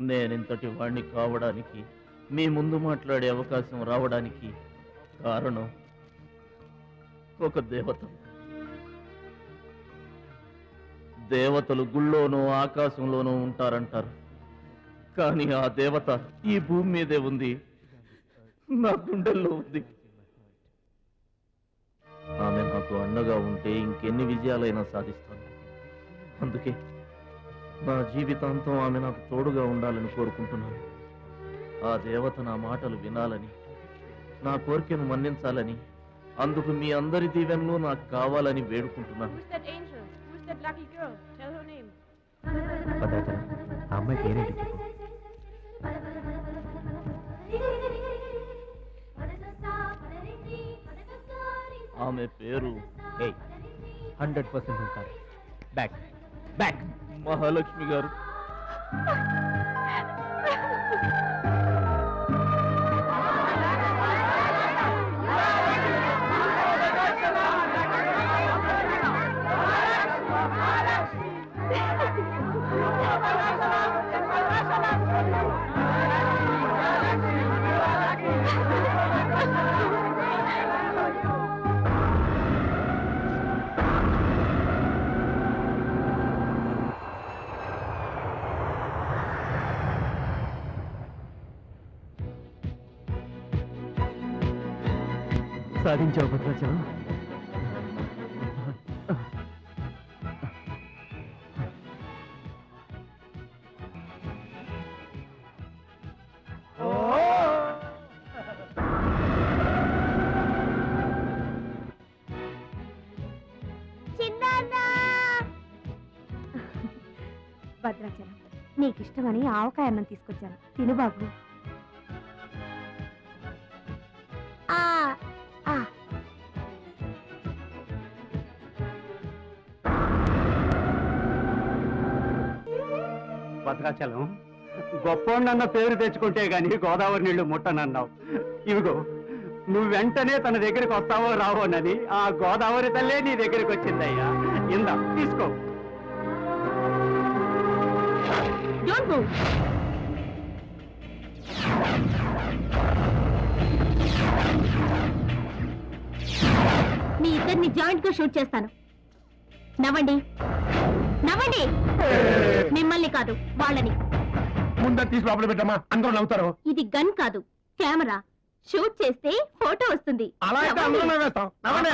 నేనింతటి వాణ్ణి కావడానికి, మీ ముందు మాట్లాడే అవకాశం రావడానికి కారణం ఒక దేవత. దేవతలు గుళ్ళోనూ ఆకాశంలోనూ ఉంటారంటారు, కానీ ఆ దేవత ఈ భూమి మీదే ఉంది, నా గుండెల్లో ఉంది. ఆమె నాకు అండగా ఉంటే ఇంకెన్ని విజయాలైనా సాధిస్తాను. అందుకే నా జీవితాంతం ఆమె నాకు తోడుగా ఉండాలని కోరుకుంటున్నాను. ఆ దేవత నా మాటలు వినాలని, నా కోరికను మన్నించాలని, అందుకు మీ అందరి దీవెనలు నాకు కావాలని వేడుకుంటున్నాను. ఆమె పేరు 100% బ్యాక్ బ్యాక్ మహాలక్ష్మి గారు. సాధించావు భద్రాచలం. భద్రాచలం, నీకిష్టమని ఆవకాయ అన్నం తీసుకొచ్చాను, తిను బాబు. భద్రాచలం, గొప్పోన్నన్న పేరు తెచ్చుకుంటే గాని గోదావరి నీళ్లు ముట్టనన్నావు. ఇవిగో నువ్వు వెంటనే తన దగ్గరికి వస్తావో రావోనని ఆ గోదావరి తల్లే నీ దగ్గరికి వచ్చిందయ్యా. ఇందా తీసుకో. మీ ఇద్దరిని జాయింట్ గా షూట్ చేస్తాను. నవ్వండి, నవ్వండి. మిమ్మల్ని కాదు, వాళ్ళని. ముందు తీసి లోపల పెట్టమ్మా, అందరూ నవ్వుతారు. ఇది గన్ కాదు, కెమెరా. షూట్ చేస్తే ఫోటో వస్తుంది. అలా అయితే అందరూ నవ్వేస్తాం. నవ్వండి.